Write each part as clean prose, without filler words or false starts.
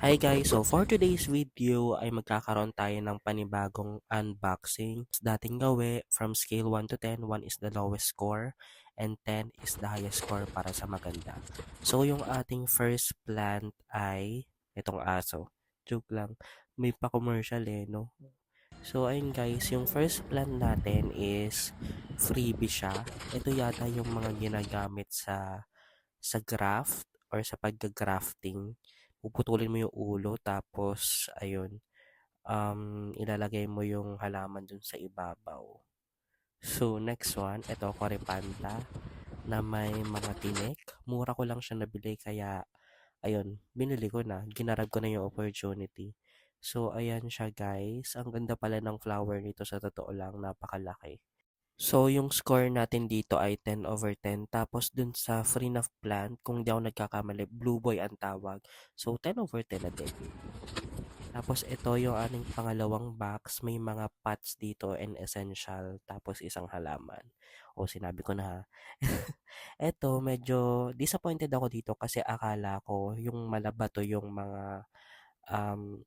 Hi guys, so for today's video ay magkakaroon tayo ng panibagong unboxing. Dating gawi, from scale 1 to 10, 1 is the lowest score and 10 is the highest score para sa maganda. So yung ating first plant ay itong aso. Joke lang, may pa-commercial no? So ayun guys, yung first plant natin is freebie siya. Ito yata yung mga ginagamit sa graft or sa pagga-grafting. Puputulin mo yung ulo tapos ayun, ilalagay mo yung halaman dun sa ibabaw. So next one, ito Corepanda na may mga tinik. Mura ko lang siya nabili kaya ayun, binili ko na. Ginarab ko na yung opportunity. So ayan siya guys. Ang ganda pala ng flower nito sa totoo lang, napakalaki. So, yung score natin dito ay 10/10. Tapos, dun sa free na plant, kung di ako nagkakamali, Blue Boy ang tawag. So, 10/10 na din. Tapos, ito yung ating pangalawang box. May mga pots dito and essential. Tapos, isang halaman. O, sinabi ko na ha. Ito, medyo disappointed ako dito kasi akala ko yung malabato yung mga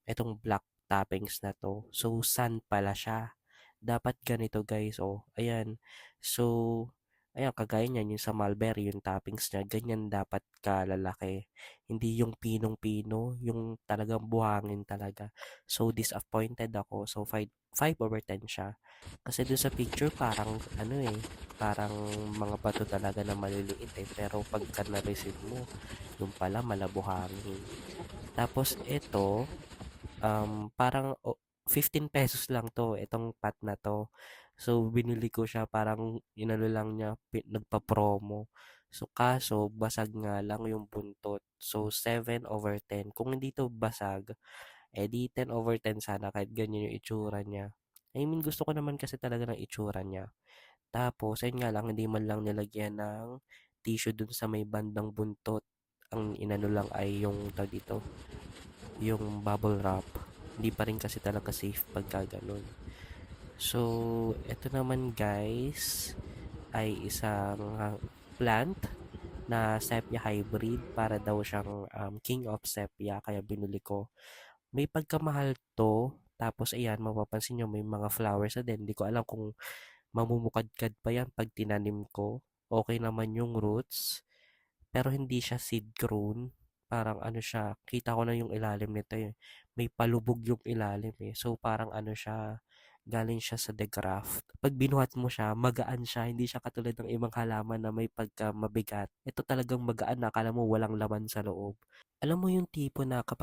itong black toppings na 'to. So, sand pala siya. Dapat ganito guys, oh. Ayan. So, ayan, kagaya niyan, yung sa mulberry, yung toppings niya, ganyan dapat kalalaki. Hindi yung pinong-pino, yung talagang buhangin talaga. So, disappointed ako. So, 5/10 siya. Kasi dun sa picture, parang, parang mga bato talaga na maliliit eh. Pero pagka na-receive mo, yung pala malabuhangin. Tapos ito, parang 15 pesos lang 'to, itong pot na 'to. So, binili ko siya parang inano lang niya, nagpa-promo. So, kaso basag nga lang yung buntot. So, 7/10. Kung hindi 'to basag, eh di 10/10 sana kahit ganyan yung itsura niya. I mean, gusto ko naman kasi talaga ng itsura niya. Tapos, ayun nga lang, hindi man lang nilagyan ng tissue dun sa may bandang buntot. Ang inano lang ay yung tawag dito, yung bubble wrap. Hindi pa rin kasi talaga safe pagka ganun. So, ito naman guys ay isang plant na sepia hybrid, para daw siyang king of sepia kaya binili ko. May pagkamahal to. Tapos ayan, mapapansin nyo may mga flowers na din. Hindi ko alam kung mamumukadkad pa yan pag tinanim ko. Okay naman yung roots. Pero hindi siya seed grown. Parang ano siya, kita ko na yung ilalim nito eh. May palubog yung ilalim eh. So parang ano siya, galing siya sa degraft. Pag binuhat mo siya, magaan siya. Hindi siya katulad ng ibang halaman na may pagka mabigat. Ito talagang magaan na akala mo walang laman sa loob. Alam mo yung tipo na kapag